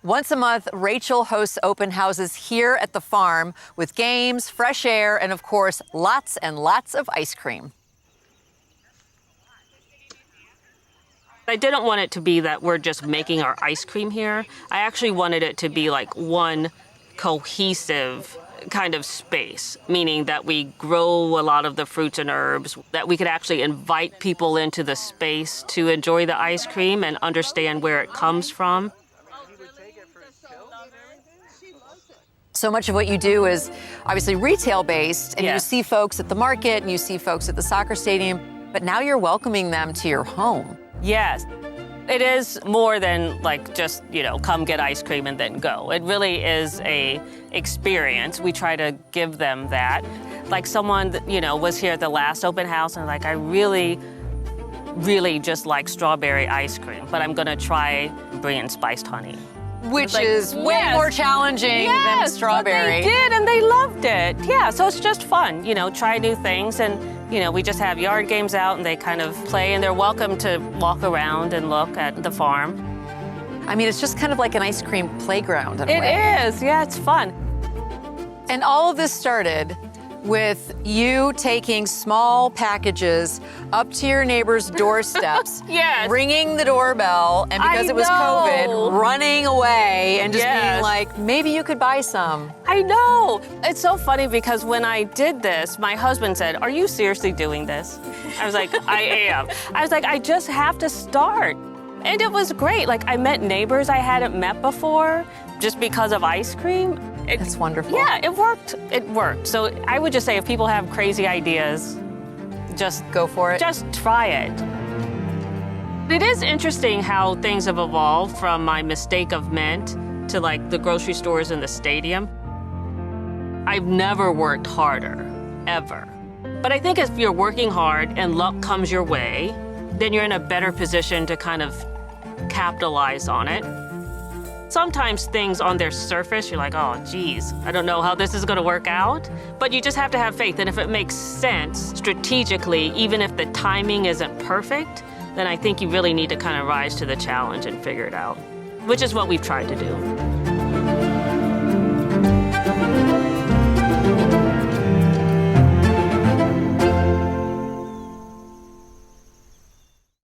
Once a month, Rachel hosts open houses here at the farm with games, fresh air, and of course, lots and lots of ice cream. I didn't want it to be that we're just making our ice cream here. I actually wanted it to be like one cohesive kind of space, meaning that we grow a lot of the fruits and herbs, that we could actually invite people into the space to enjoy the ice cream and understand where it comes from. So much of what you do is obviously retail-based, and Yes. you see folks at the market and you see folks at the soccer stadium, but now you're welcoming them to your home. Yes. It is more than like just, come get ice cream and then go. It really is a experience. We try to give them that. Like someone that, was here at the last open house and like, I really just like strawberry ice cream, but I'm gonna try bringing spiced honey. Which Like, is way yes. more challenging than strawberry. But they did, and they loved it. Yeah, so it's just fun, try new things. And, we just have yard games out, and they kind of play, and they're welcome to walk around and look at the farm. I mean, it's just kind of like an ice cream playground in a It way. is, yeah, it's fun. And all of this started with you taking small packages up to your neighbor's doorsteps, Yes. ringing the doorbell, and because I it was know. COVID, running away and just being Yes. like, maybe you could buy some. I know. It's so funny because when I did this, my husband said, "Are you seriously doing this?" I was like, "I am." I was like, "I just have to start." And it was great. Like, I met neighbors I hadn't met before just because of ice cream. It's wonderful. Yeah, it worked. It worked. So I would just say if people have crazy ideas, just Go for it. Just try it. It is interesting how things have evolved from my mistake of mint to like the grocery stores and the stadium. I've never worked harder, ever. But I think if you're working hard and luck comes your way, then you're in a better position to kind of capitalize on it. Sometimes things on their surface, you're like, oh, geez, I don't know how this is gonna work out. But you just have to have faith. And if it makes sense strategically, even if the timing isn't perfect, then I think you really need to kind of rise to the challenge and figure it out, which is what we've tried to do.